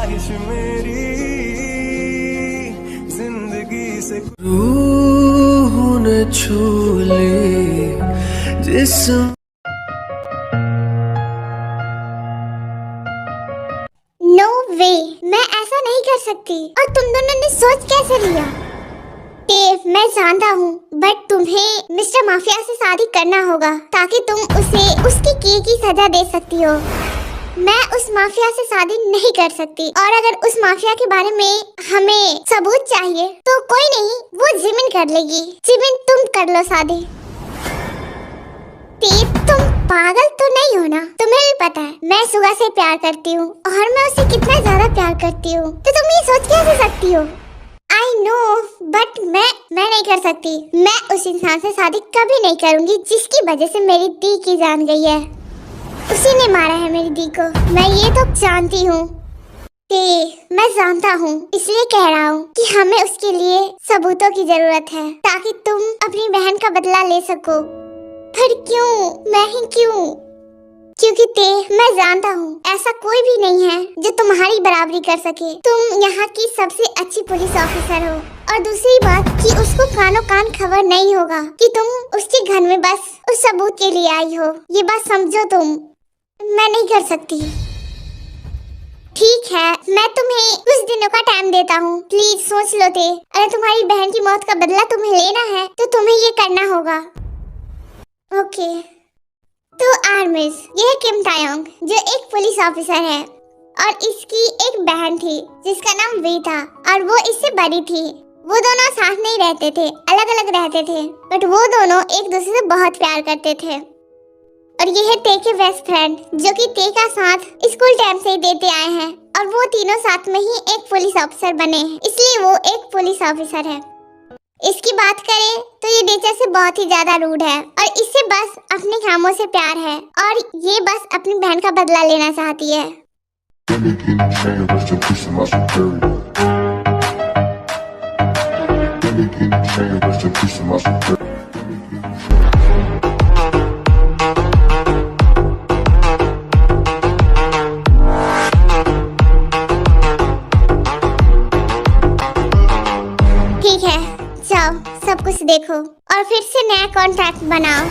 ख्वाहिश मेरी जिंदगी से रूह न छू ले जिस्म। नो वे, मैं ऐसा नहीं कर सकती। और तुम दोनों ने सोच कैसे लिया? डेव, मैं जानता हूँ, बट तुम्हें मिस्टर माफिया से शादी करना होगा ताकि तुम उसे उसकी की सजा दे सकती हो। मैं उस माफिया से शादी नहीं कर सकती, और अगर उस माफिया के बारे में हमें सबूत चाहिए तो कोई नहीं, वो जिमिन कर लेगी। जिमिन, तुम कर लो शादी। डेव, तुम पागल तो नहीं हो ना? तुम्हें भी पता है मैं सुगा से प्यार करती हूँ और मैं उसे कितना ज्यादा प्यार करती हूँ, तो तुम ये सोच कैसे सकती हो? आई नो, बट मैं नहीं कर सकती। मैं उस इंसान से शादी कभी नहीं करूंगी जिसकी वजह से मेरी दी की जान गई है। उसी ने मारा है मेरी दी को, मैं ये तो जानती हूँ। मैं जानता हूँ, इसलिए कह रहा हूँ कि हमें उसके लिए सबूतों की जरूरत है ताकि तुम अपनी बहन का बदला ले सको। पर क्यों? मैं ही क्यों? क्योंकि मैं जानता हूँ ऐसा कोई भी नहीं है जो तुम्हारी बराबरी कर सके। तुम यहाँ की सबसे अच्छी पुलिस ऑफिसर हो, और दूसरी बात कि उसको कानो कान खबर नहीं होगा कि तुम उसके घर में बस उस सबूत के लिए आई हो। ये बात समझो तुम। मैं नहीं कर सकती। ठीक है, मैं तुम्हें कुछ दिनों का टाइम देता हूँ, प्लीज सोच लो। अगर तुम्हारी बहन की मौत का बदला तुम्हें लेना है तो तुम्हें ये करना होगा। ओके। तो आर्मिस, यह किम तायोंग जो एक पुलिस ऑफिसर है, और इसकी एक बहन थी जिसका नाम वी था, और वो इससे बड़ी थी। वो दोनों साथ नहीं रहते थे, अलग अलग रहते थे, बट वो दोनों एक दूसरे से बहुत प्यार करते थे। और ये है ते के बेस्ट फ्रेंड जो कि ते का साथ स्कूल टाइम से ही देते आए हैं, और वो तीनों साथ में ही एक पुलिस ऑफिसर बने हैं, इसलिए वो एक पुलिस ऑफिसर है। इसकी बात करें तो ये नेचर से बहुत ही ज्यादा रूड है, और इससे बस अपने कामों से प्यार है, और ये बस अपनी बहन का बदला लेना चाहती है। ठीक है, जाओ सब कुछ देखो और फिर से नया कॉन्ट्रैक्ट बनाओ,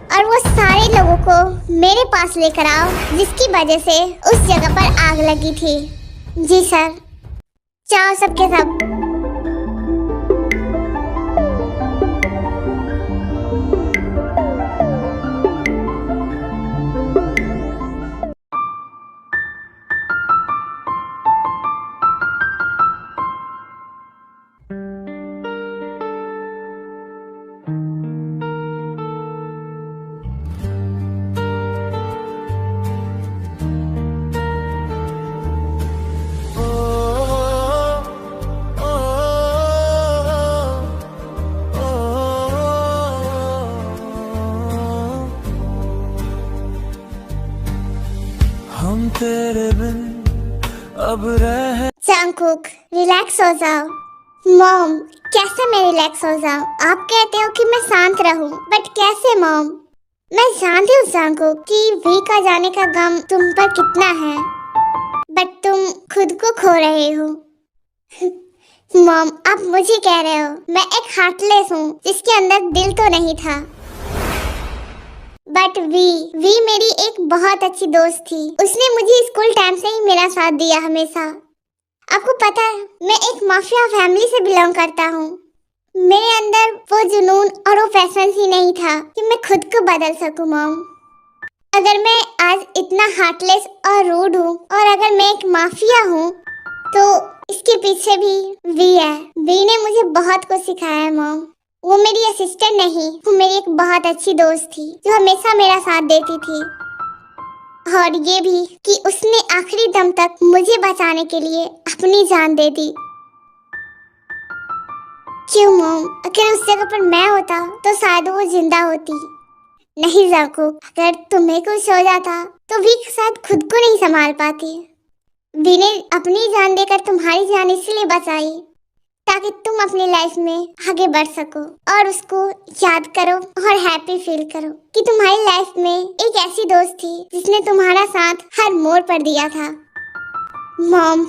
और वो सारे लोगों को मेरे पास लेकर आओ जिसकी वजह से उस जगह पर आग लगी थी। जी सर। जाओ सबके सब। हम तेरे बिन अब रह। जंगकुक, रिलैक्स हो जाओ। मॉम, कैसे मैं रिलैक्स हो जाऊं? आप कहते हो कि मैं शांत रहूं, बट कैसे मॉम? मैं जानती हूँ जंगकुक कि वी का जाने का गम तुम पर कितना है, बट तुम खुद को खो रहे हो। मॉम, आप मुझे कह रहे हो मैं एक हार्टलेस हूँ जिसके अंदर दिल तो नहीं था। बट वी मेरी एक बहुत अच्छी दोस्त थी। उसने मुझे स्कूल टाइम से ही मेरा साथ दिया हमेशा। आपको पता है मैं एक माफिया फैमिली से बिलोंग करता हूँ। मेरे अंदर वो जुनून और वो पैशन ही नहीं था कि मैं खुद को बदल सकूं मॉम। अगर मैं आज इतना हार्टलेस और रूड हूँ, और अगर मैं एक माफिया हूँ, तो इसके पीछे भी वी है। वी ने मुझे बहुत कुछ सिखाया है मॉम। वो मेरी असिस्टेंट नहीं, वो मेरी एक बहुत अच्छी दोस्त थी जो हमेशा मेरा साथ देती थी। और ये भी कि उसने आखिरी दम तक मुझे बचाने के लिए अपनी जान दे दी। क्यों मॉम? अगर उस जगह पर मैं होता तो शायद वो जिंदा होती। नहीं जाकूब, अगर तुम्हें कुछ हो जाता तो भी शायद खुद को नहीं संभाल पाती। वी ने अपनी जान देकर तुम्हारी जान इसलिए बचाई ताकि तुम अपनी लाइफ में आगे बढ़ सको, और उसको याद करो और हैप्पी फील करो कि तुम्हारी लाइफ में एक ऐसी दोस्त थी जिसने तुम्हारा साथ हर मोड़ पर दिया था। मॉम,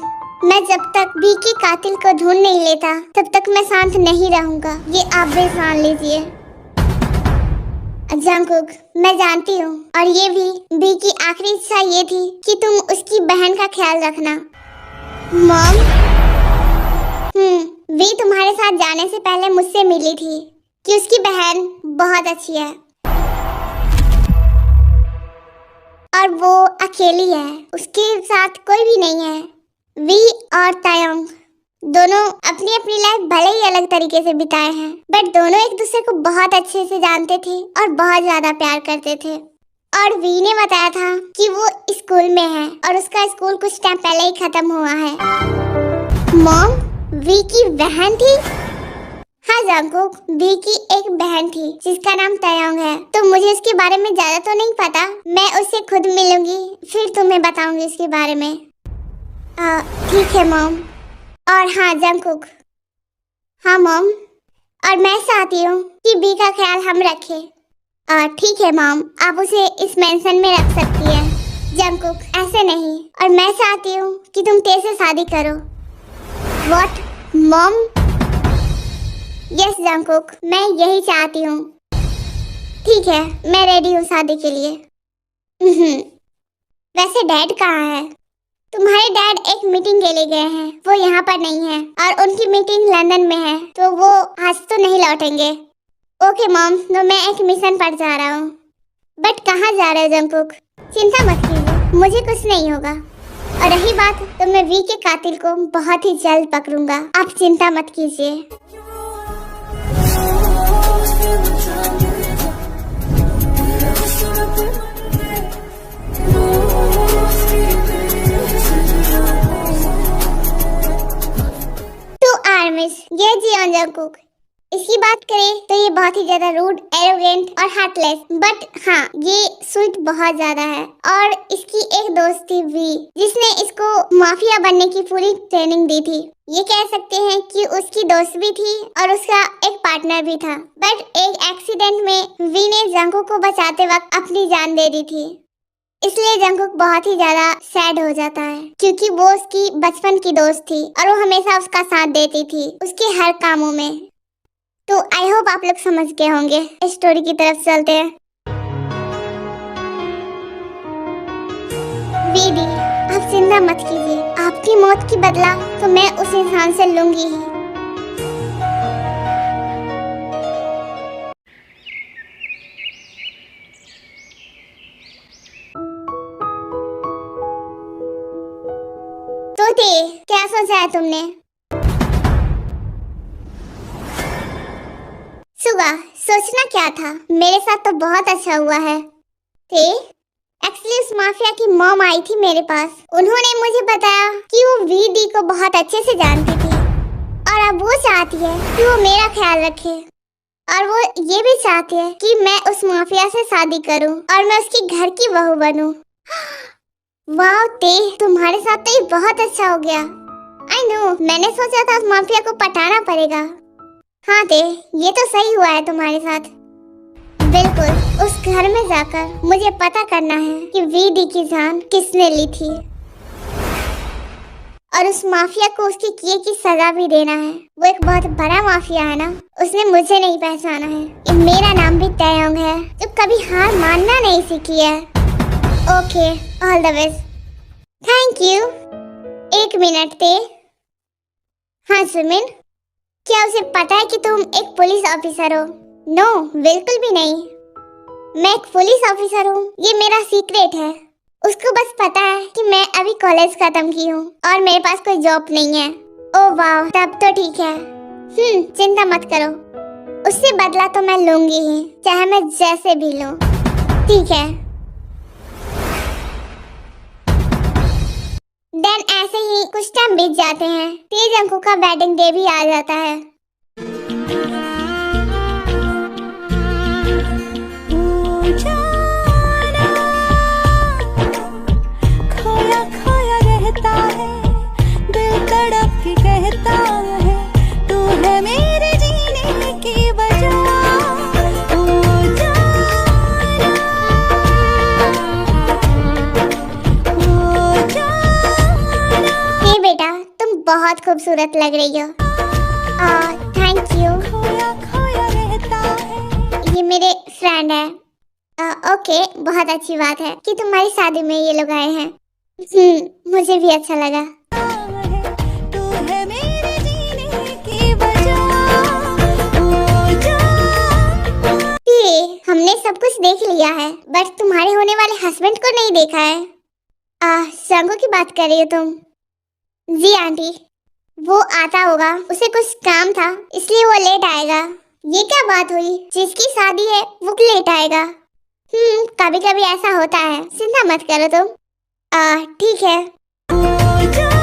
मैं जब तक बी के कातिल को ढूंढ नहीं लेता तब तक मैं शांत नहीं रहूंगा, ये आप भी जान लीजिए। जंगकुक, मैं जानती हूँ और ये भी बी की आखिरी इच्छा ये थी कि तुम उसकी बहन का ख्याल रखना। मॉम, वी तुम्हारे साथ जाने से पहले मुझसे मिली थी कि उसकी बहन बहुत अच्छी है और वो अकेली है, उसके साथ कोई भी नहीं है। वी और तायोंग दोनों अपनी अपनी लाइफ भले ही अलग तरीके से बिताए हैं, बट दोनों एक दूसरे को बहुत अच्छे से जानते थे और बहुत ज्यादा प्यार करते थे। और वी ने बताया था कि वो स्कूल में है और उसका स्कूल कुछ टाइम पहले ही खत्म हुआ है। मॉम, वी की बहन थी? हाँ जंगकुक, वी की एक बहन थी जिसका नाम तायोंग है। तो मुझे उसके बारे में ज्यादा तो नहीं पता, मैं उससे खुद मिलूंगी फिर तुम्हें बताऊंगी उसके बारे में। ठीक है मॉम। और हाँ जंगकुक, हाँ मॉम, और मैं चाहती हूँ कि बी का ख्याल हम रखें। ठीक है मॉम, आप उसे इस मेंशन में रख सकती है। जंगकुक, ऐसे नहीं, और मैं चाहती हूँ कि तुम ते से शादी करो। What mom? यस जंगकुक, मैं यही चाहती हूँ। ठीक है, मैं रेडी हूँ शादी के लिए। वैसे डैड कहाँ है? तुम्हारे डैड एक मीटिंग के लिए गए हैं, वो यहाँ पर नहीं है और उनकी मीटिंग लंदन में है, तो वो आज तो नहीं लौटेंगे। ओके मॉम, तो मैं एक मिशन पर जा रहा हूँ। बट कहाँ जा रहे हो जंगकुक? चिंता मत कीजिए, मुझे कुछ नहीं होगा। और रही बात, तो मैं वी के कातिल को बहुत ही जल्द पकड़ूंगा, आप चिंता मत कीजिए। ये जी जंगकुक, इसकी बात करें तो ये बहुत ही ज्यादा रूड, एरोगेंट और हार्टलेस, बट हाँ ये स्वीट बहुत ज्यादा है। और इसकी एक दोस्त थी वी, जिसने इसको माफिया बनने की पूरी ट्रेनिंग दी थी। ये कह सकते हैं कि उसकी दोस्त भी थी और उसका एक पार्टनर भी था, बट एक एक्सीडेंट में वी ने जंगकुक को बचाते वक्त अपनी जान दे दी थी। इसलिए जंगकुक बहुत ही ज्यादा सैड हो जाता है, क्योंकि वो उसकी बचपन की दोस्त थी और वो हमेशा उसका साथ देती थी उसके हर कामों में। तो आई होप आप लोग समझ गए होंगे। स्टोरी की तरफ चलते हैं। वीडी, आप चिंता मत कीजिए, आपकी मौत की बदला तो मैं उस इंसान से लूंगी ही। क्या सोचा है तुमने? सुगा, सोचना क्या था, मेरे साथ तो बहुत अच्छा हुआ है। एक्चुअली उस माफिया की मॉम आई थी मेरे पास, उन्होंने मुझे बताया कि वो वीडी को बहुत अच्छे से जानती थी और अब वो चाहती है कि वो मेरा ख्याल रखे, और वो ये भी चाहती है कि मैं उस माफिया से शादी करूं और मैं उसकी घर की बहू बनूं। वाह तुम्हारे साथ तो ये बहुत अच्छा हो गया। आई नो, मैंने सोचा था उस माफिया को पटाना पड़ेगा। हाँ ये तो सही हुआ है तुम्हारे साथ। बिल्कुल, उस घर में जाकर मुझे पता करना है कि वीडी की जान किसने ली थी और उस माफिया को उसके किए की सजा भी देना है। वो एक बहुत बड़ा माफिया है ना, उसने मुझे नहीं पहचाना है। मेरा नाम भी तायोंग है, जो कभी हार मानना नहीं सीखी है। Okay, all the best. Thank you. एक मिनट थे। हाँ सुमिन, क्या उसे पता है कि तुम एक पुलिस ऑफिसर हो? नो, बिल्कुल भी नहीं। मैं एक पुलिस ऑफिसर हूँ, ये मेरा सीक्रेट है। उसको बस पता है कि मैं अभी कॉलेज खत्म की हूँ और मेरे पास कोई जॉब नहीं है। ओह वाह, तब तो ठीक है। चिंता मत करो, उससे बदला तो मैं लूंगी ही, चाहे मैं जैसे भी लूं। ठीक है। देन ऐसे ही कुछ टाइम बीत जाते हैं। तेज अंकों का वेडिंग डे भी आ जाता है। खोया खोया रहता है, दिल तड़प के कहता है, तू है मेरे जीने की वजह। बहुत खूबसूरत लग रही हो। Thank you. खोया खोया रहता है। ये मेरे फ्रेंड है। ओके, बहुत अच्छी बात है कि तुम्हारी शादी में ये लोग आए हैं। मुझे भी अच्छा लगा। तू है मेरे जीने की वजह। ओ जान। ये हमने सब कुछ देख लिया है, बट तुम्हारे होने वाले हस्बैंड को नहीं देखा है। शंगू की बात कर रही हो तुम? जी आंटी, वो आता होगा, उसे कुछ काम था इसलिए वो लेट आएगा। ये क्या बात हुई? जिसकी शादी है वो लेट आएगा? कभी कभी ऐसा होता है, चिंता मत करो तुम। ठीक है। ओ जान।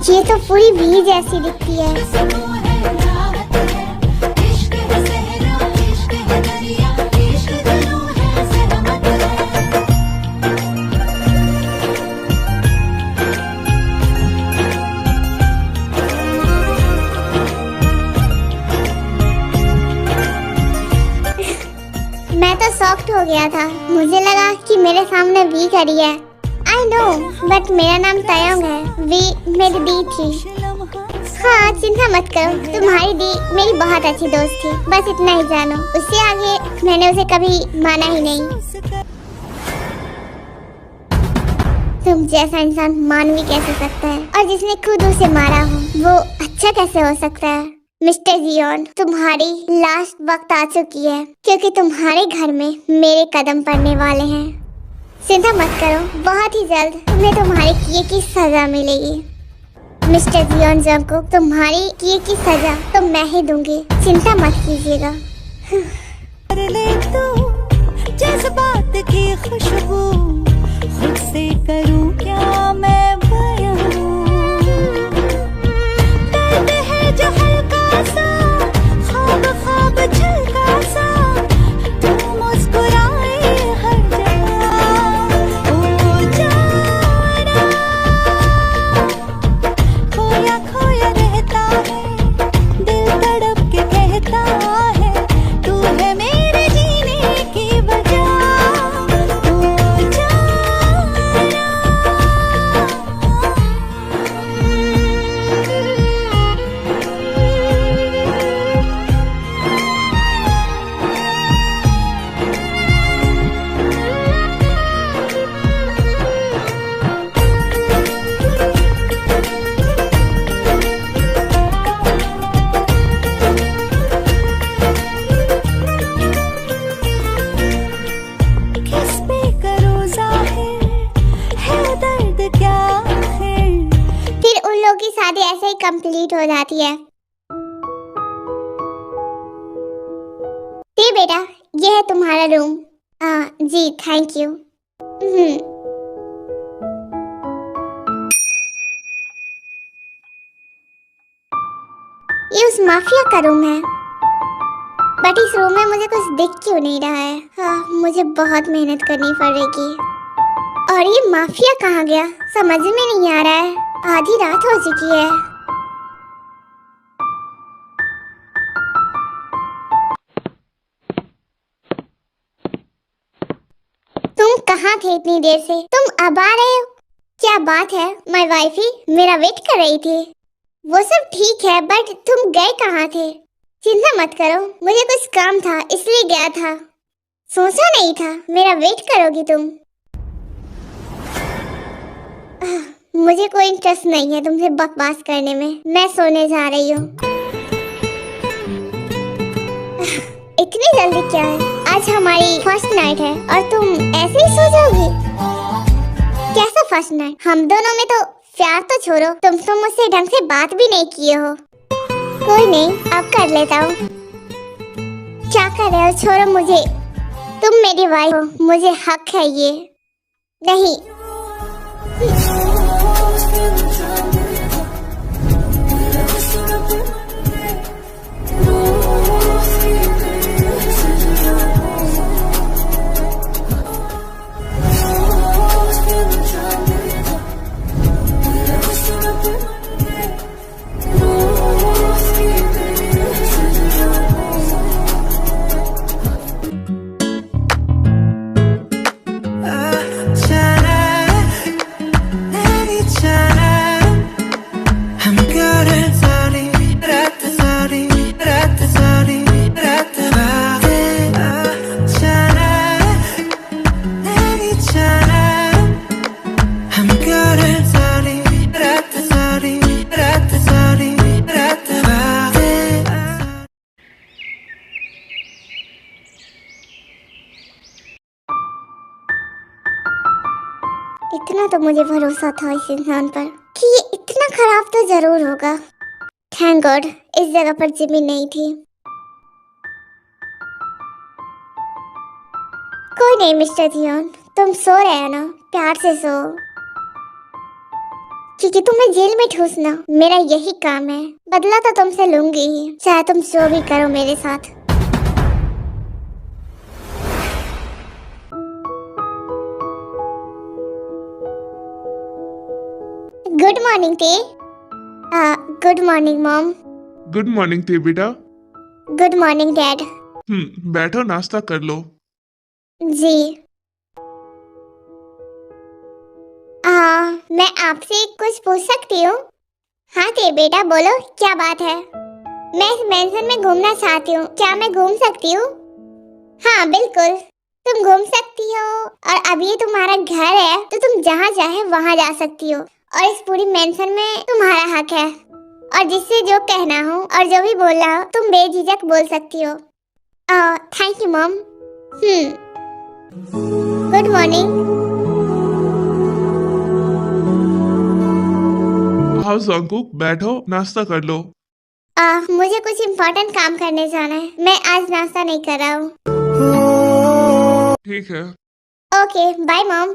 ये तो पूरी भीड़ जैसी दिखती है। मैं तो शॉक्ड हो गया था, मुझे लगा कि मेरे सामने वी खड़ी है। आई नो, बट मेरा नाम तयंग है। वी मेरी दी थी। हाँ, चिंता मत करो, तुम्हारी दी मेरी बहुत अच्छी दोस्त थी, बस इतना ही जानो। उससे आगे मैंने उसे कभी माना ही नहीं। तुम जैसा इंसान मानवी कैसे सकता है, और जिसने खुद उसे मारा हो वो अच्छा कैसे हो सकता है? मिस्टर जियोन, तुम्हारी लास्ट वक्त आ चुकी है, क्योंकि तुम्हारे घर में मेरे कदम पड़ने वाले हैं। चिंता मत करो, बहुत ही जल्द तुम्हें तुम्हारे किए की सजा मिलेगी। मिस्टर जियोन जंगकुक, तुम्हारी किए की सजा तो मैं ही दूंगी, चिंता मत कीजिएगा। कर ले तू जज्बात की खुशबू, खुद से करूं क्या मैं बयां। दर्द है जो हल्का सा, ख्वाब ख्वाब झलका सा, तू मुस्कुराए हर जगह। ओ जाना, खोया खोया रहता है, दिल तड़प के कहता है, तू है मेरे जीने की वजह। ओ जाना। किस पे करूं ज़ाहिर, है दर्द क्या आखिर। फिर उन लोगों की शादी ऐसे ही कंप्लीट हो जाती है। ये बेटा, ये है तुम्हारा रूम। Ji thank you. ये उस माफिया का रूम है, बट इस रूम में मुझे कुछ दिख क्यों नहीं रहा है? मुझे बहुत मेहनत करनी पड़ेगी। और ये माफिया कहाँ गया, समझ में नहीं आ रहा है। आधी रात हो चुकी है। तुम कहाँ थे इतनी देर से? तुम अब आ रहे हो? क्या बात है? माय वाइफी मेरा वेट कर रही थी। वो सब ठीक है, बट तुम गए कहाँ थे? चिंता मत करो, मुझे कुछ काम था इसलिए गया था। सोचा नहीं था मेरा वेट करोगी तुम। मुझे कोई इंटरेस्ट नहीं है तुमसे बकवास करने में। मैं सोने जा रही हूँ। इतनी जल्दी क्या है? आज हमारी फर्स्ट नाइट है और तुम ऐसे ही सो जाओगी? कैसा फर्स्ट नाइट? हम दोनों में तो प्यार तो छोड़ो, तुम तो मुझसे ढंग से बात भी नहीं किए हो। कोई नहीं, अब कर लेता हूँ। क्या कर रहे हो? छोड़ो मुझे। तुम मेरी वाइफ हो, मुझे हक है ये। नहीं। इतना तो मुझे भरोसा था इस इंसान पर कि ये इतना खराब तो जरूर होगा। थैंक गॉड इस जगह पर जिमी नहीं थी। कोई नहीं मिस्टर जियोन, तुम सो रहे हो ना, प्यार से सो, क्योंकि तुम्हें जेल में ठूसना मेरा यही काम है। बदला तो तुमसे लूंगी ही, चाहे तुम जो भी करो मेरे साथ। गुड मॉर्निंग टे। Good morning mom. Good morning थे बेटा। Good morning dad. बैठो नाश्ता कर लो। जी। मैं आपसे कुछ पूछ सकती हूँ? हाँ थे बेटा बोलो, क्या बात है? मैं इस मेंशन में घूमना चाहती हूँ, क्या मैं घूम सकती हूँ? हाँ बिल्कुल, तुम घूम सकती हो, और अब ये तुम्हारा घर है तो तुम जहाँ चाहे वहाँ जा सकती हो, और इस पूरी मेंशन में तुम्हारा हक है। और जिससे जो कहना हो और जो भी बोलना हो तुम बेझिझक बोल सकती हो। Thank you mom. Good morning. हाँ जंगकुक बैठो नाश्ता कर लो। मुझे कुछ इम्पोर्टेंट काम करने जाना है, मैं आज नाश्ता नहीं कर रहा हूँ। ठीक है। Okay bye mom.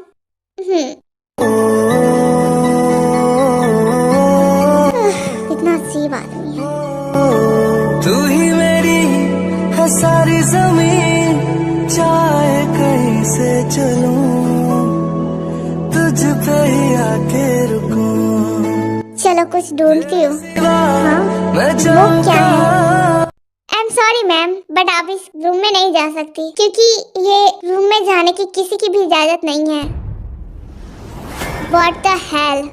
कितना अजीब आदमी है। तू ही मेरी है सारी जमीन, चाहे कहीं से चलूं, तुझ पे ही आके रुकूं। चलो कुछ ढूंढती हूँ। हाँ? मैं वो क्या है? आई एम सॉरी मैम, बट आप इस रूम में नहीं जा सकती, क्योंकि ये रूम में जाने की किसी की भी इजाजत नहीं है। What the hell?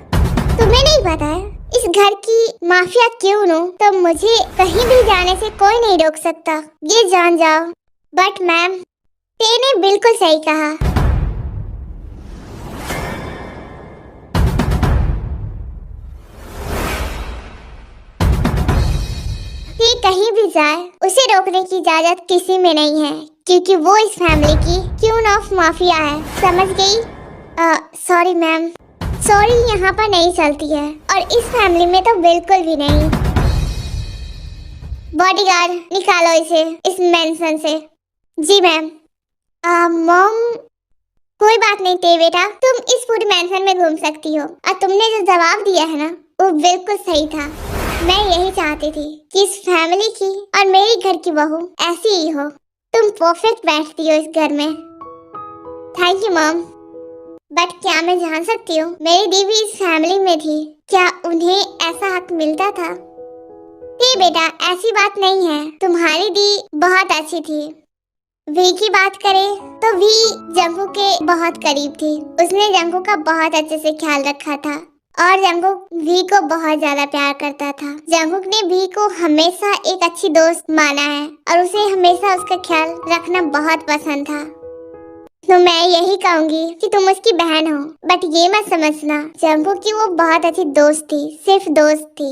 तुम्हें नहीं पता है इस घर की माफिया क्यों हूँ, तो मुझे कहीं भी जाने से कोई नहीं रोक सकता, ये जान जाओ। बट मैम तेने बिल्कुल सही कहा। ये कहीं भी जाए उसे रोकने की इजाजत किसी में नहीं है, क्योंकि वो इस फैमिली की क्यून ऑफ माफिया है, समझ गई? सॉरी मैम, सॉरी यहाँ पर नहीं चलती है, और इस फैमिली में तो बिल्कुल भी नहीं। बॉडीगार्ड निकालो इसे इस मेंशन से। जी मैम। मॉम कोई बात नहीं थे बेटा, तुम इस पूरी मेंशन में घूम सकती हो, और तुमने जो जवाब दिया है ना वो बिल्कुल सही था। मैं यही चाहती थी कि इस फैमिली की और मेरी घर की बहू ऐसी ही हो। तुम परफेक्ट बैठती हो इस घर में। Thank you mom. बट क्या मैं जान सकती हूँ मेरी दी भी इस फैमिली में थी, क्या उन्हें ऐसा हक मिलता था? नहीं बेटा ऐसी बात नहीं है, तुम्हारी दी बहुत अच्छी थी। वी की बात करें तो वी जंगू के बहुत करीब थी, उसने जंगू का बहुत अच्छे से ख्याल रखा था, और जंगुक वी को बहुत ज्यादा प्यार करता था। जंगुक ने वी को हमेशा एक अच्छी दोस्त माना है, और उसे हमेशा उसका ख्याल रखना बहुत पसंद था। तो मैं यही कहूंगी कि तुम उसकी बहन हो, बट ये मत समझना जंगुक की वो बहुत अच्छी दोस्त थी, सिर्फ दोस्त थी।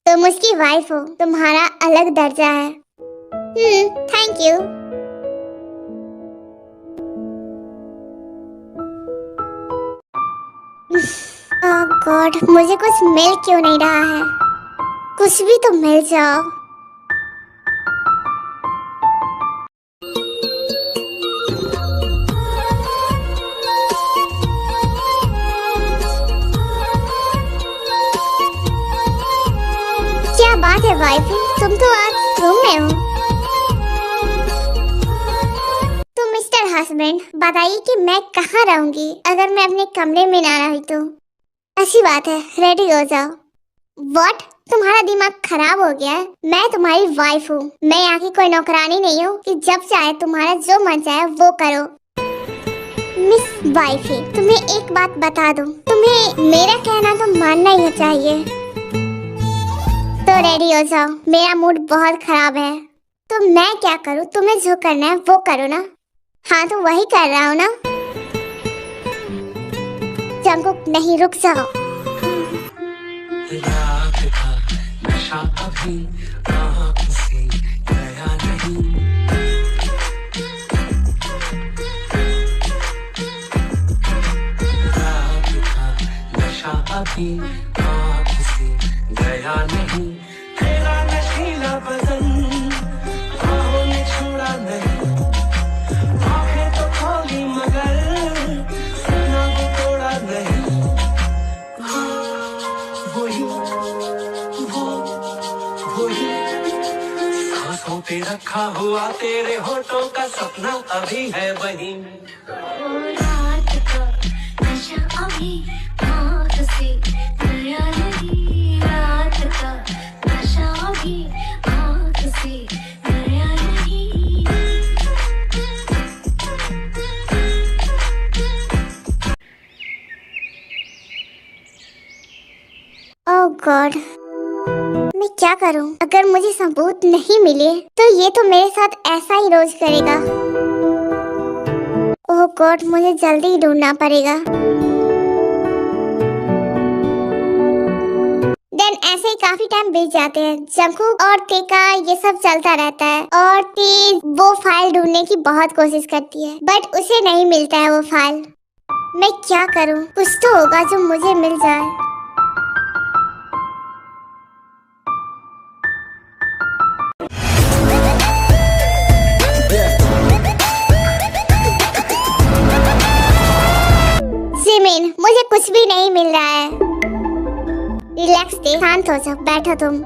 तुम उसकी वाइफ हो, तुम्हारा अलग दर्जा है। Thank you. ओह गॉड, मुझे कुछ मिल क्यों नहीं रहा है? कुछ भी तो मिल जाओ। क्या बात है वाइफ, तुम तो आज रूम में हो। तो मिस्टर हस्बैंड बताइए कि मैं कहाँ रहूंगी अगर मैं अपने कमरे में ना रही तो? अच्छी बात है, रेडी हो जाओ। व्हाट? तुम्हारा दिमाग खराब हो गया है? मैं तुम्हारी वाइफ हूँ, मैं यहाँ की कोई नौकरानी नहीं हूँ कि जब चाहे तुम्हारा जो मन चाहे वो करो। मिस वाइफी, तुम्हें एक बात बता दूँ, तुम्हें मेरा कहना तो मानना ही चाहिए। तो रेडी हो जाओ, मेरा मूड बहुत खराब है। तो मैं क्या करूँ? तुम्हें जो करना है वो करो ना। हाँ तो वही कर रहा हूँ ना। जंगुक नहीं, रुक जाओ। नशा अभी आँखों से गया नहीं। रात का होठों पे रखा हुआ तेरे होठों का सपना अभी है वही। रात का नशा अभी आँख से गया नहीं, रात का नशा अभी आँख से गया नहीं। ओह गॉड, मैं क्या करूं? अगर मुझे सबूत नहीं मिले तो ये तो मेरे साथ ऐसा ही रोज करेगा। ओह गॉड, मुझे जल्दी ही ढूंढना पड़ेगा। देन ऐसे ही काफी टाइम बीत जाते हैं। जंगकुक और टेका ये सब चलता रहता है और टी वो फाइल ढूंढने की बहुत कोशिश करती है बट उसे नहीं मिलता है वो फाइल। मैं क्या करूं? कुछ तो होगा जो मुझे मिल जाए। जिमिन, मुझे कुछ भी नहीं मिल रहा है। रिलैक्स दे, शांत हो जाओ, बैठो तुम।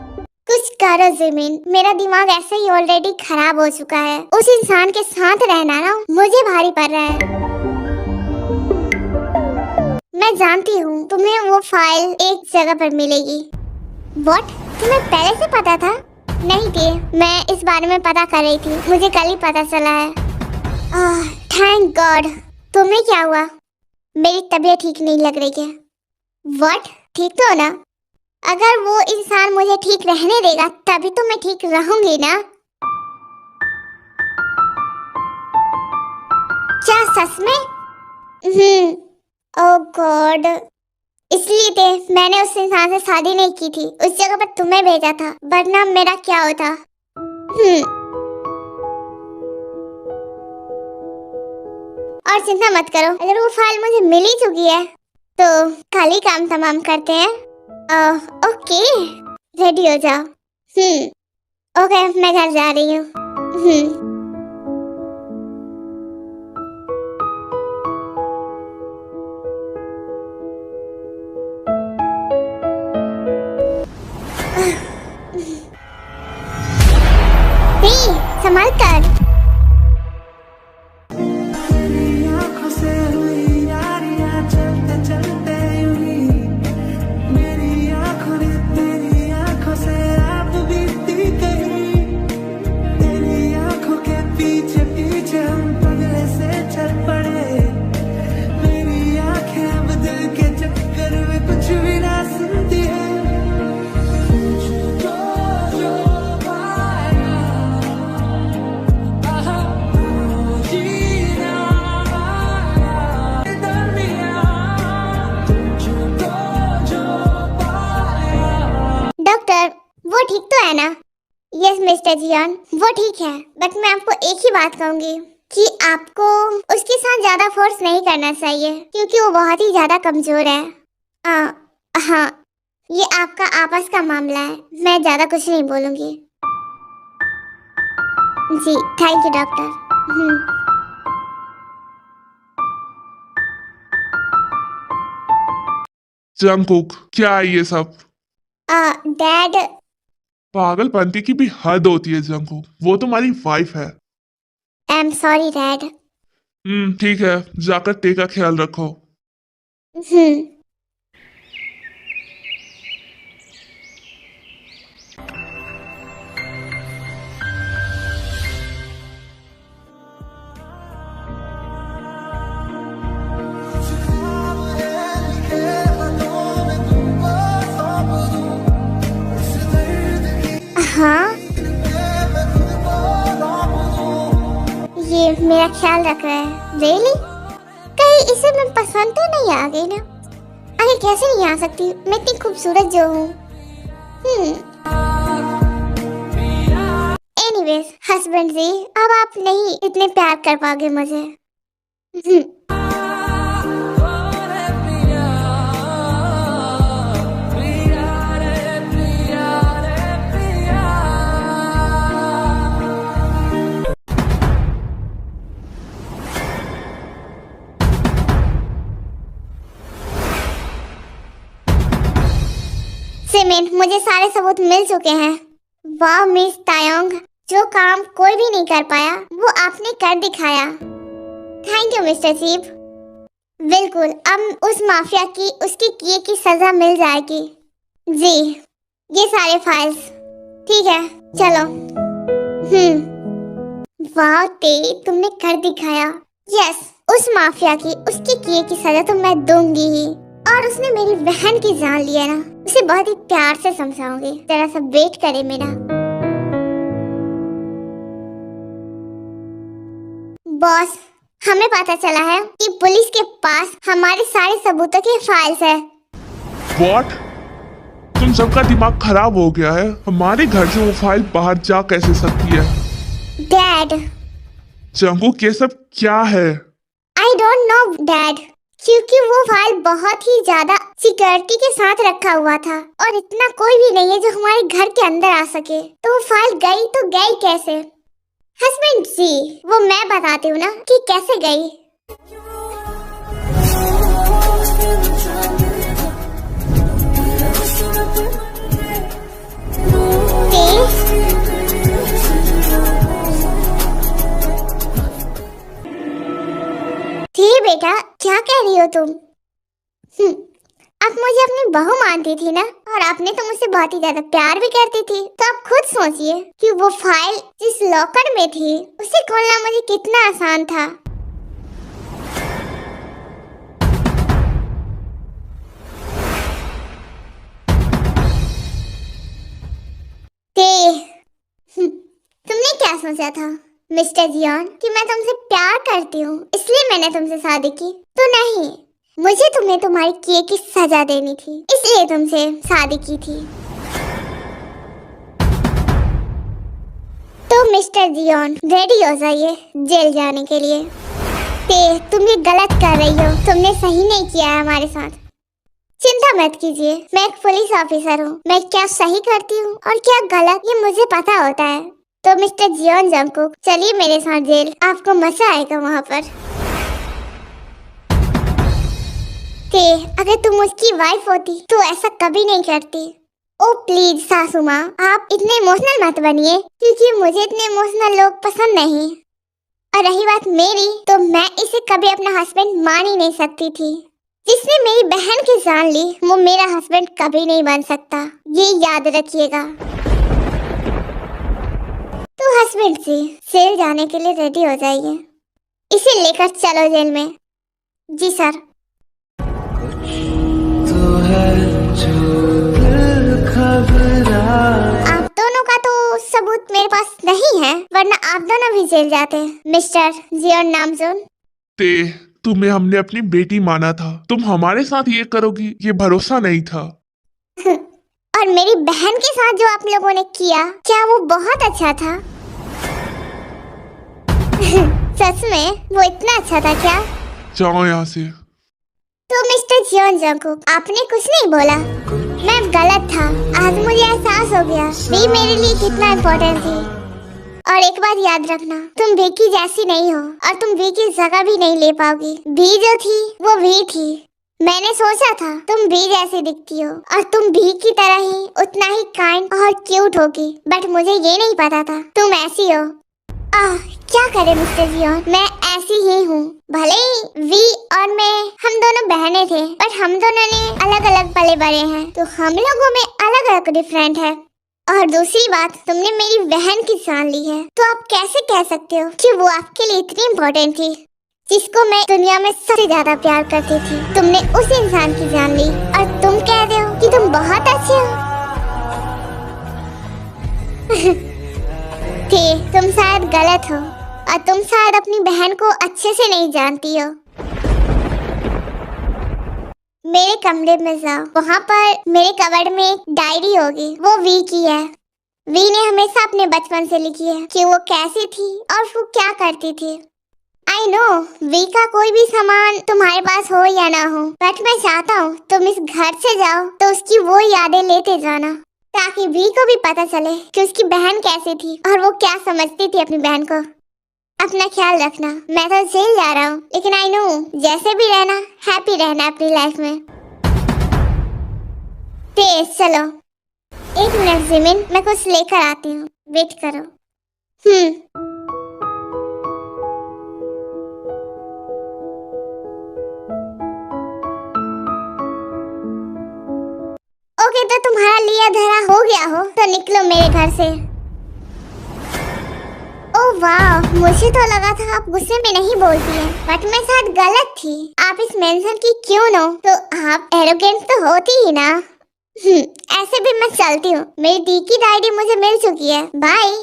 कुछ करो जिमिन, मेरा दिमाग ऐसे ही ऑलरेडी खराब हो चुका है। उस इंसान के साथ रहना ना मुझे भारी पड़ रहा है। मैं जानती हूँ तुम्हें वो फाइल एक जगह पर मिलेगी। व्हाट? तुम्हें पहले से पता था? नहीं थी, मैं इस बारे में पता कर रही थी, मुझे कल ही पता चला है। Thank God. तुम्हें क्या हुआ? मेरी तबीयत ठीक नहीं लग रही है। व्हाट? ठीक तो हो ना? अगर वो इंसान मुझे ठीक रहने देगा तभी तो मैं ठीक रहूंगी ना। क्या सच में? ओह गॉड, इसलिए थे मैंने उस इंसान से शादी नहीं की थी, उस जगह पर तुम्हें भेजा था, वरना मेरा क्या होता। और चिंता मत करो, अगर वो फाइल मुझे मिल ही चुकी है तो कल ही काम तमाम करते हैं। ओके, रेडी हो जाओ। ओके, मैं घर जा रही हूँ। संभाल कर। आँखों से हुई यारियां चलते चलते यूं ही, मेरी आँखों ने तेरी आँखों से रात बीती गई। तेरी आँखों के पीछे पीछे हम पगले से चल पड़े। मेरी आँखें अब दिल के चक्कर में कुछ भी ना सुनती है। डॉक्टर, वो ठीक तो है ना? यस मिस्टर जियान, वो ठीक है, बट मैं आपको एक ही बात कहूंगी कि आपको उसके साथ ज्यादा फोर्स नहीं करना चाहिए क्योंकि वो बहुत ही ज्यादा कमजोर है। हाँ, ये आपका आपस का मामला है, मैं ज्यादा कुछ नहीं बोलूंगी। जी थैंक यू डॉक्टर। जंगकुक, क्या है ये सब? डैड। पागलपंती की भी हद होती है जंगकुक, वो तुम्हारी वाइफ है। आई एम सॉरी डैड। ठीक है, जाकर टे का ख्याल रखो। हाँ, ये मेरा ख्याल रख रहा है। रियली? कहीं इसे मैं पसंद तो नहीं आ गई ना? आगे कैसे नहीं आ सकती, मैं इतनी खूबसूरत जो हूँ। एनीवेज हस्बैंड जी, अब आप नहीं इतने प्यार कर पाओगे मुझे। सिमिन, मुझे सारे सबूत मिल चुके हैं। वाह मिस तायोंग, जो काम कोई भी नहीं कर पाया वो आपने कर दिखाया। Thank you mister chief. बिल्कुल, अब उस माफिया की उसके किए की सजा मिल जाएगी। जी, ये सारे फाइल्स ठीक है, चलो। वाह ते, तुमने कर दिखाया। यस, उस माफिया की उसके किए की सजा तो मैं दूंगी ही। और उसने मेरी बहन की जान ली है ना, उसे बहुत ही प्यार से समझाऊंगी। जरा सा वेट करे मेरा बॉस। हमें पता चला है कि पुलिस के पास हमारे सारे सबूतों की फाइल्स है। व्हाट? तुम सबका दिमाग खराब हो गया है? हमारे घर से वो फाइल बाहर जा कैसे सकती है? डैड, जंगकुक, ये सब क्या है? आई डोंट नो डैड, क्योंकि वो फाइल बहुत ही ज्यादा सिक्योरिटी के साथ रखा हुआ था और इतना कोई भी नहीं है जो हमारे घर के अंदर आ सके। तो वो फाइल गई तो गई कैसे? हस्बैंड जी, वो मैं बताती हूँ ना कि कैसे गई। बेटा, क्या कह रही हो तुम? आप मुझे अपनी बहू मानती थी ना, और आपने तो मुझसे बहुत ही ज्यादा प्यार भी करती थी। तो आप खुद सोचिए कि वो फाइल जिस लॉकर में थी उसे खोलना मुझे कितना आसान था। तुमने क्या सोचा था मिस्टर जियोन कि मैं तुमसे प्यार करती हूँ इसलिए मैंने तुमसे शादी की? तो नहीं, मुझे तुम्हें तुम्हारी किए की सजा देनी थी, इसलिए तुमसे शादी की थी। तो मिस्टर जियोन, रेडी हो जाइए जेल जाने के लिए। तुम ये गलत कर रही हो, तुमने सही नहीं किया है हमारे साथ। चिंता मत कीजिए, मैं एक पुलिस ऑफिसर हूँ। मैं क्या सही करती हूँ और क्या गलत ये मुझे पता होता है। तो मिस्टर जियोन जंगकुक, चलिए मेरे साथ जेल, आपको मजा आएगा वहाँ पर। अगर तुम उसकी वाइफ होती तो ऐसा कभी नहीं करती। ओ प्लीज सासू माँ, आप इतने इमोशनल मत बनिए, क्योंकि मुझे इतने इमोशनल लोग पसंद नहीं। और रही बात मेरी, तो मैं इसे कभी अपना हस्बैंड मान ही नहीं सकती थी। जिसने मेरी बहन की जान ली वो मेरा हस्बैंड कभी नहीं बन सकता, ये याद रखिएगा। तो हस्बैंड जी, जेल जाने के लिए रेडी हो जाइए, इसे लेकर चलो जेल में। जी सर। तो है जो दिल आप दोनों का तो सबूत मेरे पास नहीं है, वरना आप दोनों भी जेल जाते मिस्टर जियोन नामजून। तुम्हें हमने अपनी बेटी माना था, तुम हमारे साथ ये करोगी ये भरोसा नहीं था। और मेरी बहन के साथ जो आप लोगों ने किया, क्या वो बहुत अच्छा था? सच में वो इतना अच्छा था क्या? जाओ यहाँ से। तो मिस्टर जियोन जंगकुक, आपने कुछ नहीं बोला। मैं गलत था, आज मुझे एहसास हो गया वी मेरे लिए कितना इम्पोर्टेंट थी। और एक बात याद रखना, तुम वी की जैसी नहीं हो और तुम वी की जगह भी नहीं ले पाओगी। वी जो थी वो वी थी। मैंने सोचा था तुम भी जैसी दिखती हो और तुम भी की तरह ही उतना ही काइंड और क्यूट होगी, बट मुझे ये नहीं पता था तुम ऐसी हो। क्या करे मिस्टर जियोन, मैं ऐसी ही हूँ। भले ही वी और मैं हम दोनों बहनें थे, बट हम दोनों ने अलग अलग पले बड़े हैं, तो हम लोगों में अलग अलग डिफरेंट है। और दूसरी बात, तुमने मेरी बहन की जान ली है, तो आप कैसे कह सकते हो कि वो आपके लिए इतनी इम्पोर्टेंट थी, जिसको मैं दुनिया में सबसे ज्यादा प्यार करती थी। तुमने उस इंसान की जान ली और तुम कह रहे हो कि तुम बहुत अच्छे हो। तुम शायद गलत हो और तुम शायद अपनी बहन को अच्छे से नहीं जानती हो। मेरे कमरे में जाओ, वहाँ पर मेरे कबर्ड में एक डायरी होगी, वो वी की है। वी ने हमेशा अपने बचपन से लिखी है कि वो कैसी थी और वो क्या करती थी। आई नो वी का कोई भी सामान तुम्हारे पास हो या ना हो, बट मैं चाहता हूँ तुम इस घर से जाओ तो उसकी वो यादें लेते जाना, ताकि वी को भी पता चले कि उसकी बहन कैसी थी और वो क्या समझती थी अपनी बहन को। अपना ख्याल रखना। मैं तो जेल जा रहा हूँ, लेकिन आई नो जैसे भी रहना, हैप्पी रहना अपनी लाइफ में। चलो 1 मिनट जिमिन, मैं कुछ लेकर आती हूँ, वेट करो। ओके, तो तुम्हारा लिया धरा हो गया हो तो निकलो मेरे घर से। ओह वाह, मुझे तो लगा था आप गुस्से में नहीं बोलती हैं, बट मैं शायद गलत थी। आप इस मेंशन की क्यों नो, तो आप एरोगेंट तो होती ही ना। ऐसे भी मैं चलती हूँ, मेरी डी की डायरी मुझे मिल चुकी है, बाय।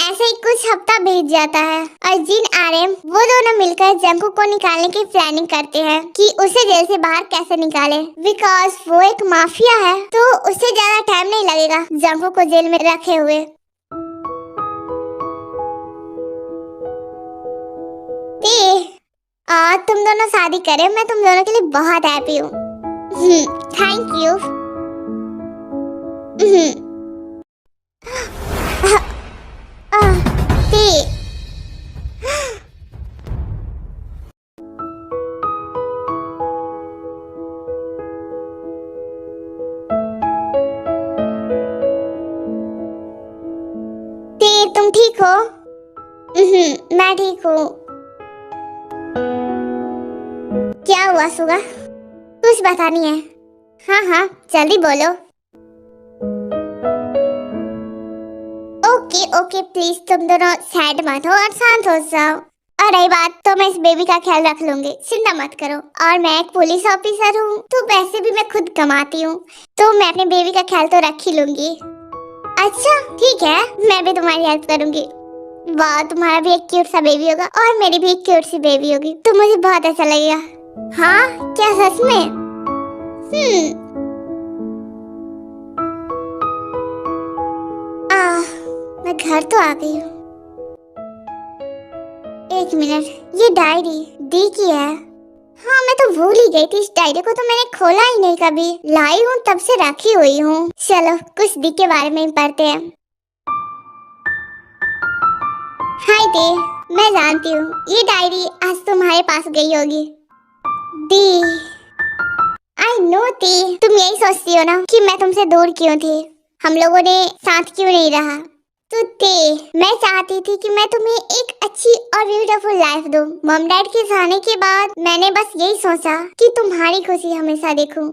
ऐसे ही कुछ हफ्ता बीत जाता है और जिन आर्यन वो दोनों मिलकर जंकुक को निकालने की प्लानिंग करते हैं कि उसे जेल से बाहर कैसे निकाले, बिकॉज वो एक माफिया है तो उससे ज्यादा टाइम नहीं लगेगा जंकुक को जेल में रखे हुए। तुम दोनों शादी करें, मैं तुम दोनों के लिए बहुत हैप्पी हूँ। Thank you. तुम ठीक हो? मैं ठीक हूँ। क्या हुआ सुगा? कुछ बतानी है? हाँ हाँ जल्दी बोलो। ओके ओके प्लीज तुम दोनों सैड मत हो और शांत हो जाओ। और रही बात तो मैं इस बेबी का ख्याल रख लूंगी, चिंता मत करो। और मैं एक पुलिस ऑफिसर हूँ तो वैसे भी मैं खुद कमाती हूँ तो मैं अपने बेबी का ख्याल तो रख ही लूंगी। अच्छा ठीक है, मैं भी तुम्हारी हेल्प करूंगी। वाह, तुम्हारा भी एक क्यूट सा बेबी होगा और मेरी भी एक क्यूट सी बेबी होगी तो मुझे बहुत अच्छा लगेगा। हाँ क्या सच में? मैं घर तो आ गई हूँ। एक मिनट, ये डायरी दी की है। हाँ मैं तो भूल ही गई थी, इस डायरी को तो मैंने खोला ही नहीं कभी। लाई हूँ तब से रखी हुई हूँ। चलो कुछ दी के बारे में ही पढ़ते हैं। हाय दी, मैं जानती हूँ ये डायरी आज तुम्हारे पास गई होगी। दी आई नो दी, तुम यही सोचती हो ना कि मैं तुमसे दूर क्यों थी, हम लोगों ने साथ क्यों नहीं रहा। तो मैं चाहती थी कि मैं तुम्हें एक अच्छी और ब्यूटीफुल लाइफ दूं। मॉम डैड के जाने के बाद मैंने बस यही सोचा कि तुम्हारी खुशी हमेशा देखूं।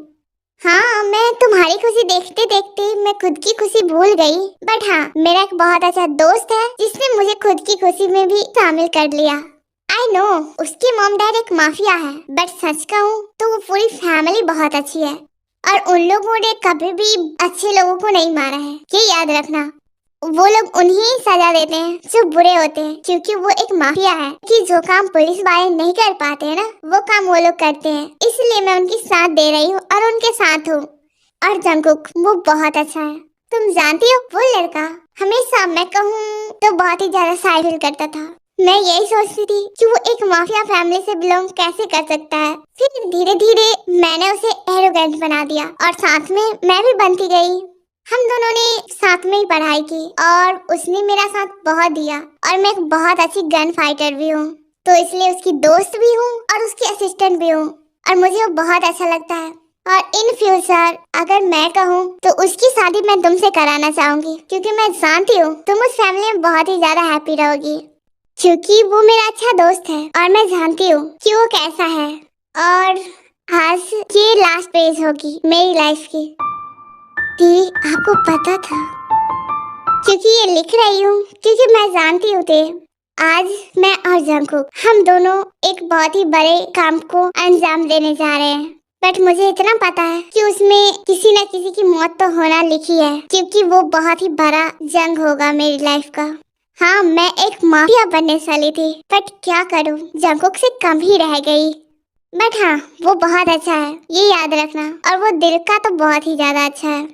हाँ मैं तुम्हारी खुशी देखते देखते मैं खुद की खुशी भूल गई। बट हाँ मेरा एक बहुत अच्छा दोस्त है जिसने मुझे खुद की खुशी में भी शामिल कर लिया। आई नो उसके मॉम डैड एक माफिया है, बट सच कहूँ तो वो पूरी फैमिली बहुत अच्छी है और उन लोगों ने कभी भी अच्छे लोगों को नहीं मारा है, ये याद रखना। वो लोग उन्हें सजा देते हैं जो बुरे होते हैं, क्योंकि वो एक माफिया है कि जो काम पुलिस वाले नहीं कर पाते हैं ना वो काम वो लोग करते हैं। इसलिए मैं उनकी साथ दे रही हूँ और उनके साथ हूँ। और जंकुक वो बहुत अच्छा है, तुम जानती हो वो लड़का हमेशा मैं कहूँ तो बहुत ही ज्यादा शाय फील करता था। मैं यही सोचती थी कि वो एक माफिया फैमिली से बिलोंग कैसे कर सकता है। फिर धीरे धीरे मैंने उसे एरोगेंट बना दिया और साथ में मैं भी बनती गई। हम दोनों ने साथ में ही पढ़ाई की और उसने मेरा साथ बहुत दिया और मैं एक बहुत अच्छी गन फाइटर भी हूँ, तो इसलिए उसकी दोस्त भी हूँ और उसकी असिस्टेंट भी हूँ और मुझे वो बहुत अच्छा लगता है। और इन फ्यूचर अगर मैं कहूँ तो उसकी शादी मैं तुमसे कराना चाहूंगी, क्योंकि मैं जानती हूँ तुम उस फैमिली में बहुत ही ज्यादा हैप्पी रहोगी, क्योंकि वो मेरा अच्छा दोस्त है और मैं जानती हूँ कि वो कैसा है। और आज ये लास्ट पेज होगी मेरी लाइफ की। आपको पता था? क्योंकि ये लिख रही हूँ क्योंकि मैं जानती हूँ आज मैं और जंकुक हम दोनों एक बहुत ही बड़े काम को अंजाम देने जा रहे हैं। बट मुझे इतना पता है कि उसमें किसी न किसी की मौत तो होना लिखी है, क्योंकि वो बहुत ही बड़ा जंग होगा मेरी लाइफ का। हाँ मैं एक माफिया बनने वाली थी, बट क्या करूँ जंकुक से कम ही रह गई। बट हाँ वो बहुत अच्छा है, ये याद रखना। और वो दिल का तो बहुत ही ज्यादा अच्छा है।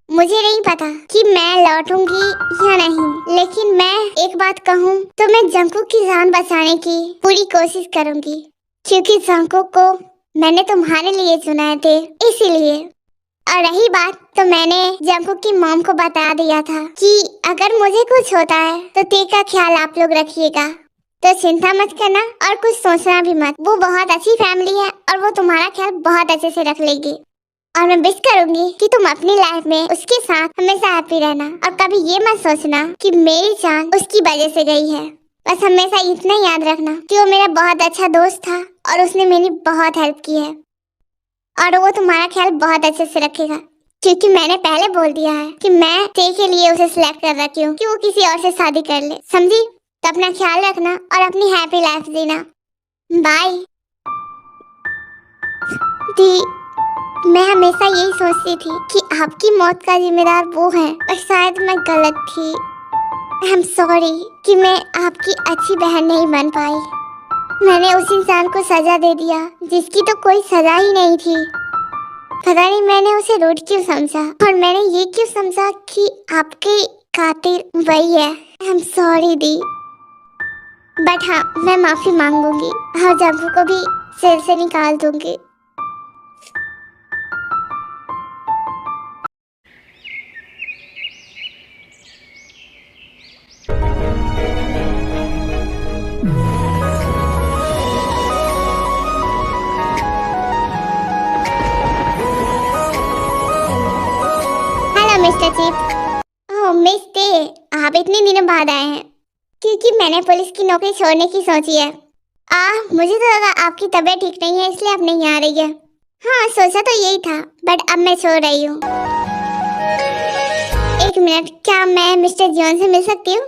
मुझे नहीं पता कि मैं लौटूंगी या नहीं, लेकिन मैं एक बात कहूँ तो मैं जंकुक की जान बचाने की पूरी कोशिश करूंगी, क्योंकि जंकुक को मैंने तुम्हारे लिए चुना थे इसीलिए। और रही बात तो मैंने जंकुक की मॉम को बता दिया था कि अगर मुझे कुछ होता है तो टी का ख्याल आप लोग रखिएगा, तो चिंता मत करना और कुछ सोचना भी मत। वो बहुत अच्छी फैमिली है और वो तुम्हारा ख्याल बहुत अच्छे से रख लेगी। और मैं विश करूंगी कि तुम अपनी लाइफ में उसके साथ हमेशा हैप्पी रहना और कभी ये मत सोचना कि मेरी जान उसकी वजह से गई है। बस हमेशा इतना याद रखना कि वो मेरा बहुत अच्छा दोस्त था और उसने मेरी बहुत हेल्प की है और वो तुम्हारा ख्याल बहुत अच्छे से रखेगा, क्योंकि मैंने पहले बोल दिया है कि मैं टे के लिए उसे सिलेक्ट कर रखी हूँ कि वो किसी और से शादी कर ले, समझी? तो अपना ख्याल रखना और अपनी हैप्पी लाइफ जीना। बाय। दी, मैं हमेशा यही सोचती थी कि आपकी मौत का जिम्मेदार वो है, पर शायद मैं गलत थी। आई एम सॉरी कि मैं आपकी अच्छी बहन नहीं बन पाई। मैंने उस इंसान को सजा दे दिया जिसकी तो कोई सजा ही नहीं थी। पता नहीं मैंने उसे रूठ क्यों समझा और मैंने ये क्यों समझा कि आपके कातिल वही है। आई एम सॉरी दी, बट हाँ, मैं माफी मांगूंगी और जंकू को भी जेल से निकाल दूंगी। Hello mister chief. Oh miss Tae, आप इतने दिनों बाद आए हैं। क्योंकि मैंने पुलिस की नौकरी छोड़ने की सोची है। मुझे तो लगा आपकी तबीयत ठीक नहीं है इसलिए आप नहीं आ रही है। हाँ, सोचा तो यही था, बट अब मैं छोड़ रही हूँ। एक मिनट, क्या मैं मिस्टर जियोन से मिल सकती हूँ?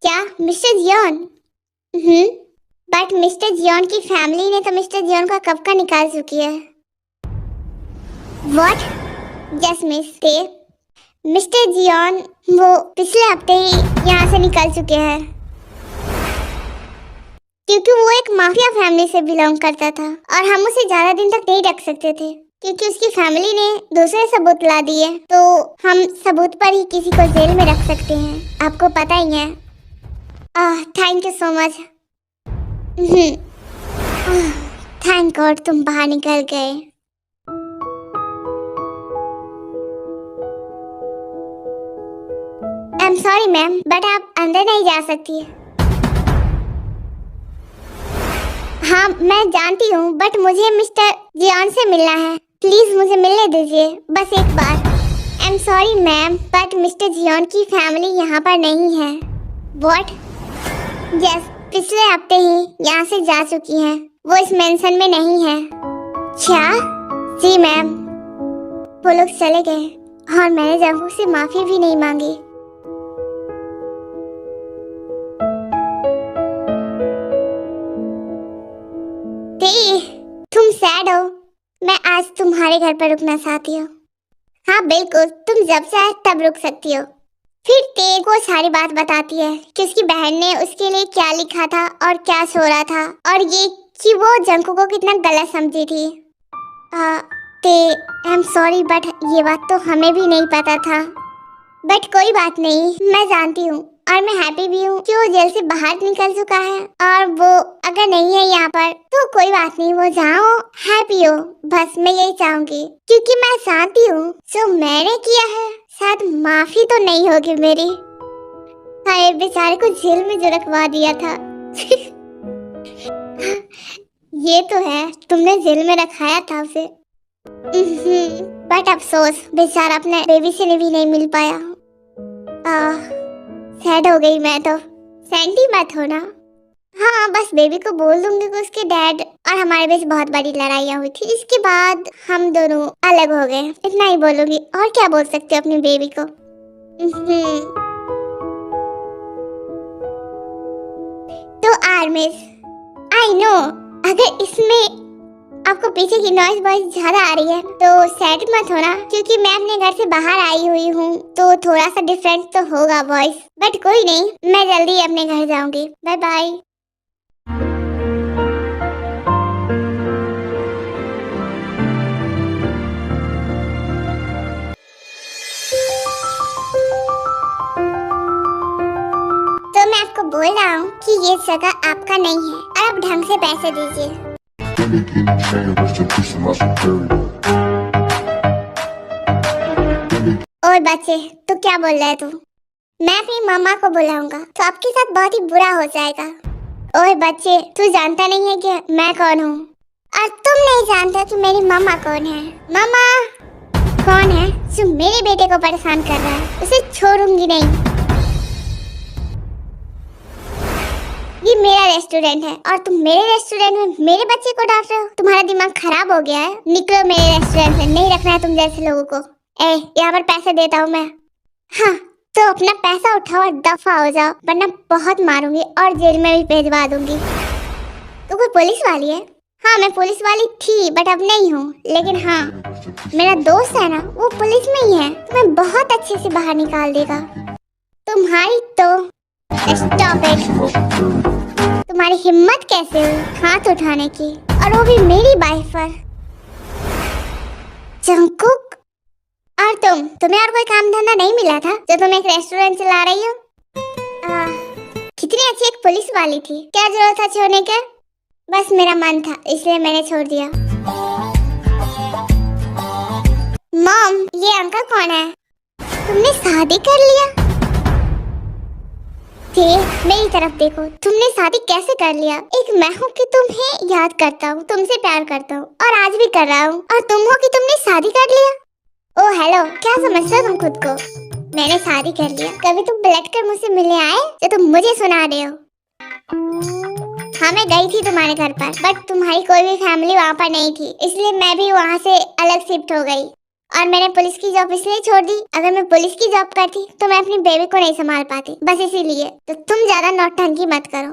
क्या mister Jeon? But mister Jeon की फैमिली ने तो मिस्टर जियोन का कब का निकाल चुकी है। व्हाट? यस मिस टे, मिस्टर जियोन वो पिछले हफ्ते ही यहाँ से निकल चुके हैं, क्योंकि वो एक माफिया फैमिली से बिलोंग करता था और हम उसे ज्यादा दिन तक नहीं रख सकते थे क्योंकि उसकी फैमिली ने दूसरे सबूत ला दिए, तो हम सबूत पर ही किसी को जेल में रख सकते हैं, आपको पता ही है। Thank you so much. Thank God तुम बाहर निकल गए। आई एम सॉरी मैम, बट आप अंदर नहीं जा सकती। हाँ मैं जानती हूँ, बट मुझे मिस्टर जियोन से मिलना है। प्लीज मुझे मिलने दीजिए, बस एक बार। I am sorry ma'am, but mister Jeon की फैमिली यहाँ पर नहीं है। व्हाट? यस, पिछले हफ्ते ही यहाँ से जा चुकी हैं। वो इस मेंशन में नहीं है। क्या? जी मैम, वो लोग चले गए और मैंने जंकू से माफी भी नहीं मांगी। तुम सैड हो? मैं आज तुम्हारे घर पर रुकना चाहती हूँ। हाँ बिल्कुल, तुम जब चाहे तब रुक सकती हो। फिर ते को सारी बात बताती है कि उसकी बहन ने उसके लिए क्या लिखा था और क्या छोड़ा था, और ये कि वो जंकू को कितना गलत समझी थी। ते आई एम सॉरी, बट ये बात तो हमें भी नहीं पता था। बट कोई बात नहीं, मैं जानती हूँ और मैं हैप्पी भी हूँ कि वो जेल से बाहर निकल चुका है, और वो अगर नहीं है यहाँ पर तो कोई बात नहीं, वो जहाँ हो हैप्पी हो, बस मैं यही चाहूंगी। क्योंकि मैं जानती हूँ जो मैंने किया है शायद माफी तो नहीं होगी मेरी। अरे बेचारे को जेल में जो रखवा दिया था। ये तो है, तुमने जेल में रखाया था उसे। बट अफसोस बेचारा अपने बेबी से भी नहीं मिल पाया। सैड हो गई मैं तो। सैंडी मत होना। हाँ बस बेबी को बोल दूंगी कि उसके डैड और हमारे बीच बहुत बड़ी लड़ाइयाँ हुई थी, इसके बाद हम दोनों अलग हो गए, इतना ही बोलूंगी। और क्या बोल सकते हो अपनी बेबी को। तो आर्मिस, आई नो अगर इसमें आपको पीछे की नॉइज बहुत ज्यादा आ रही है तो सैड मत होना, क्योंकि मैं अपने घर से बाहर आई हुई हूँ तो थोड़ा सा डिफरेंट तो होगा वॉइस, बट कोई नहीं, मैं जल्दी अपने घर जाऊंगी। Bye bye. तो मैं आपको बोल रहा हूँ कि ये जगह आपका नहीं है और आप ढंग से पैसे दीजिए। और बच्चे, तो क्या बोल रहा है तू? मैं अपनी मम्मा को बुलाऊंगा तो आपके साथ बहुत ही बुरा हो जाएगा। ओए बच्चे, तू जानता नहीं है कि मैं कौन हूँ और तुम नहीं जानते कि मेरी मम्मा कौन है। मम्मा कौन है जो मेरे बेटे को परेशान कर रहा है, उसे छोड़ूंगी नहीं। ये मेरा रेस्टोरेंट है और तुम मेरे रेस्टोरेंट में मेरे बच्चे को डांट रहे हो। तुम्हारा दिमाग खराब हो गया है। निकलो मेरे रेस्टोरेंट से, नहीं रखना है तुम जैसे लोगों को। यहाँ पर पैसे देता हूँ मैं। हाँ तो अपना पैसा उठाओ और दफा हो जाओ, वरना बहुत मारूंगी और जेल में भी भेजवा दूंगी। तो कोई पुलिस वाली है? हाँ मैं पुलिस वाली थी बट अब नहीं हूँ, लेकिन हाँ मेरा दोस्त है ना, वो पुलिस में ही है, तुम्हें बहुत अच्छे से बाहर निकाल देगा। तुम्हारी तो स्टॉप इट। तुम्हारी हिम्मत कैसे हुई हाथ उठाने की, और वो भी मेरी बाइक पर। जंकुक, और तुम्हें और कोई काम धंधा नहीं मिला था जो तुम एक रेस्टोरेंट चला रही हो? कितनी अच्छी एक पुलिस वाली थी, क्या जरूरत था छोड़ने के? बस मेरा मन था इसलिए मैंने छोड़ दिया। मॉम, ये अंकल कौन है? तुमने शादी कर लिया? मेरी तरफ देखो, तुमने शादी कैसे कर लिया? एक मैं हूँ कि तुम्हें याद करता हूँ, तुमसे प्यार करता हूँ और आज भी कर रहा हूँ, और तुम हो कि तुमने शादी कर लिया। ओ हेलो, क्या समझते हो तुम खुद को? मैंने शादी कर लिया। कभी तुम पलट कर मुझसे मिलने आए जो तुम मुझे सुना रहे हो? हाँ मैं गई थी तुम्हारे घर पर, बट तुम्हारी कोई भी फैमिली वहाँ पर नहीं थी, इसलिए मैं भी वहाँ से अलग शिफ्ट हो गई और मैंने पुलिस की जॉब इसलिए छोड़ दी। अगर मैं पुलिस की जॉब करती तो मैं अपनी बेबी को नहीं संभाल पाती, बस इसीलिए। तो तुम ज्यादा नौटंकी मत करो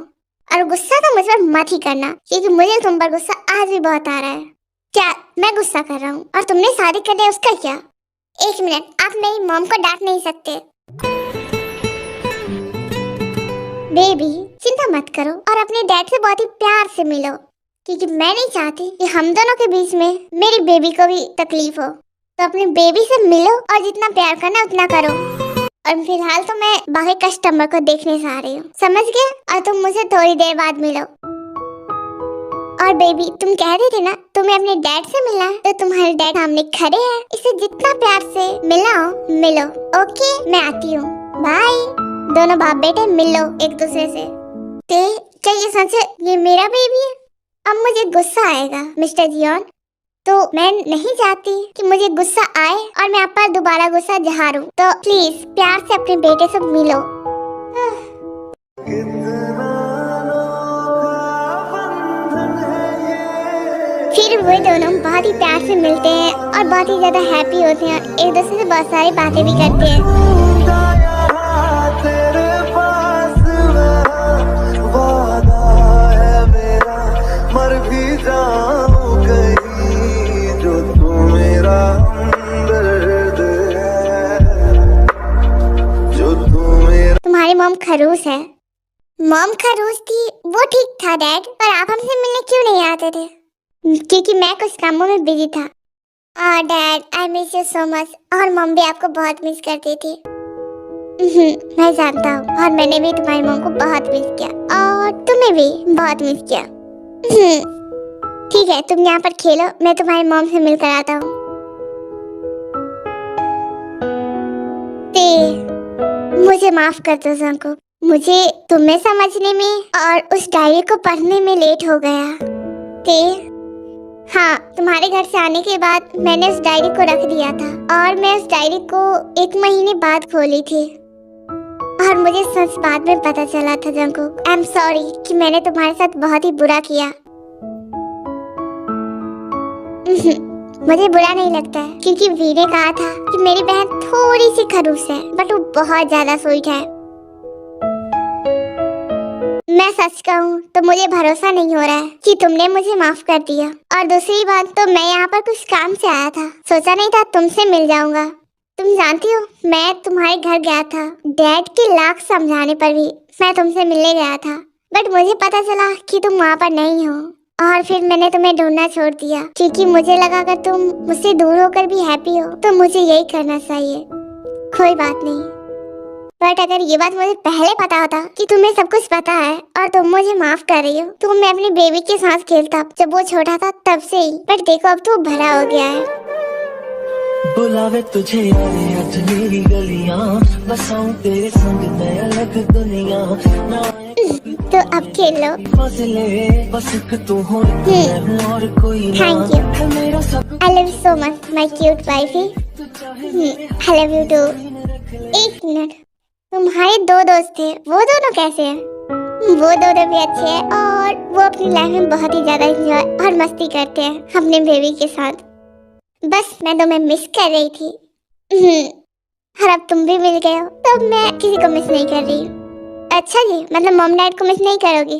और गुस्सा तो मुझ पर मत ही करना, क्योंकि मुझे तुम पर गुस्सा आज भी बहुत आ रहा है। क्या मैं गुस्सा कर रहा हूँ? और तुमने शादी कर लिया उसका क्या? एक मिनट, आप मेरी मॉम को डांट नहीं सकते। बेबी चिंता मत करो और अपने डैड से बहुत ही प्यार से मिलो, क्योंकि मैं नहीं चाहती कि हम दोनों के बीच में मेरी बेबी को भी तकलीफ हो। तो अपनी बेबी से मिलो और जितना प्यार करना उतना करो। और फिलहाल तो मैं बाकी कस्टमर को देखने से आ रही हूँ, समझ गए? और तुम मुझे थोड़ी देर बाद मिलो। और बेबी तुम कह रही थी ना तुम्हें अपने डैड से मिलना है, तो तुम्हारे डैड सामने खड़े हैं, इसे जितना प्यार से मिला हो मिलो। ओके मैं आती हूँ, बाय। दोनों बाप बेटे मिलो एक दूसरे से। क्या ये सच है ये मेरा बेबी है? अब मुझे गुस्सा आएगा मिस्टर जियोन, तो मैं नहीं चाहती कि मुझे गुस्सा आए और मैं आप पर दोबारा गुस्सा जहारूं। तो प्लीज प्यार से अपने बेटे से मिलो। फिर वे दोनों बहुत ही प्यार से मिलते हैं और बहुत ही ज्यादा हैप्पी होते हैं, एक दूसरे से बहुत सारी बातें भी करते हैं। तुम्हारी मॉम खरूस है। मॉम खरूस थी वो ठीक था डैड, पर आप हमसे मिलने क्यों नहीं आते थे? क्योंकि मैं कुछ कामों में बिजी था। Dad I miss you so much. और मॉम भी आपको बहुत मिस करती थी। मैं जानता हूँ, और मैंने भी तुम्हारी मॉम को बहुत मिस किया और तुम्हें भी बहुत मिस किया। ठीक है तुम यहाँ पर खेलो, मैं तुम्हारी मॉम से मिलकर आता हूँ। मुझे माफ कर दो जंको, मुझे तुम्हें समझने में और उस डायरी को पढ़ने में लेट हो गया। हाँ तुम्हारे घर से आने के बाद मैंने उस डायरी को रख दिया था और मैं उस डायरी को 1 महीने बाद खोली थी और मुझे सच बाद में पता चला था जंको। आई एम सॉरी कि मैंने तुम्हारे साथ बहुत ही बुरा किया। मुझे बुरा नहीं लगता है, क्योंकि वी ने कहा था कि मेरी बहन थोड़ी सी खड़ूस है बट वो बहुत ज्यादा स्वीट है। मैं सच कहूँ तो मुझे भरोसा नहीं हो रहा है कि तुमने मुझे माफ कर दिया। और दूसरी बात तो मैं यहाँ पर कुछ काम से आया था, सोचा नहीं था तुमसे मिल जाऊंगा। तुम जानती हो मैं तुम्हारे घर गया था, डैड के लाख समझाने पर भी मैं तुमसे मिलने गया था, बट मुझे पता चला कि तुम वहाँ पर नहीं हो और फिर मैंने तुम्हें ढूंढना छोड़ दिया, क्योंकि मुझे लगा अगर तुम मुझसे दूर होकर भी हैप्पी हो तो मुझे यही करना चाहिए। कोई बात नहीं, बट अगर ये बात मुझे पहले पता होता कि तुम्हें सब कुछ पता है और तुम मुझे माफ कर रही हो तो मैं अपनी बेबी के साथ खेलता जब वो छोटा था तब से ही। बट देखो अब तो बड़ा हो गया है। बुलावे तुझे यारे आज मेरी गलियां, बसाऊं तेरे संग मैं अलग दुनिया ना। तो अब खेल लो। फसले बस एक तू हो, मैं हूं और कोई ना। Thank you. है मेरा सब I love you so much, my cute wifey. I love you too. एक मिनट, तुम्हारे दो दोस्त थे, वो दोनों कैसे हैं? वो दोनों भी अच्छे हैं और वो अपनी लाइफ में बहुत ही ज्यादा एंजॉय और मस्ती करते हैं अपने बेबी के साथ। बस मैं तुम्हें मिस कर रही थी। और अब तुम भी मिल गए हो, तो मैं किसी को मिस नहीं कर रही हूँ। अच्छा जी, मतलब मॉम डैड को मिस नहीं करोगी?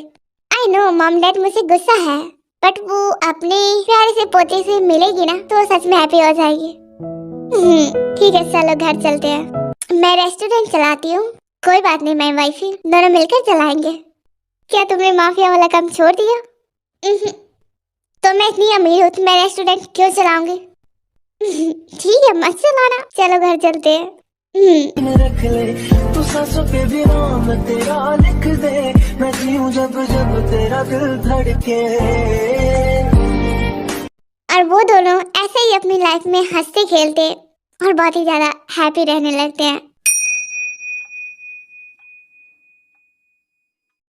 आई नो मॉम डैड मुझसे गुस्सा है, बट वो अपने प्यारे से पोते से मिलेगी ना तो सच में हैप्पी हो जाएगी। ठीक है, चलो घर चलते हैं। मैं रेस्टोरेंट चलाती हूँ। कोई बात नहीं माय वाइफी, दोनों मिलकर चलाएंगे। क्या तुमने माफिया वाला काम छोड़ दिया? तो मैं इतनी अमीर हूँ तो मैं रेस्टोरेंट क्यों चलाऊंगी? ठीक है, मत चलाना, चलो घर चलते हैं। रख ले तू सांसों पे भी नाम तेरा लिख दे, मैं जीऊं जब जब तेरा दिल धड़के। और वो दोनों ऐसे ही अपनी लाइफ में हंसते खेलते और बहुत ही ज्यादा हैप्पी रहने लगते हैं।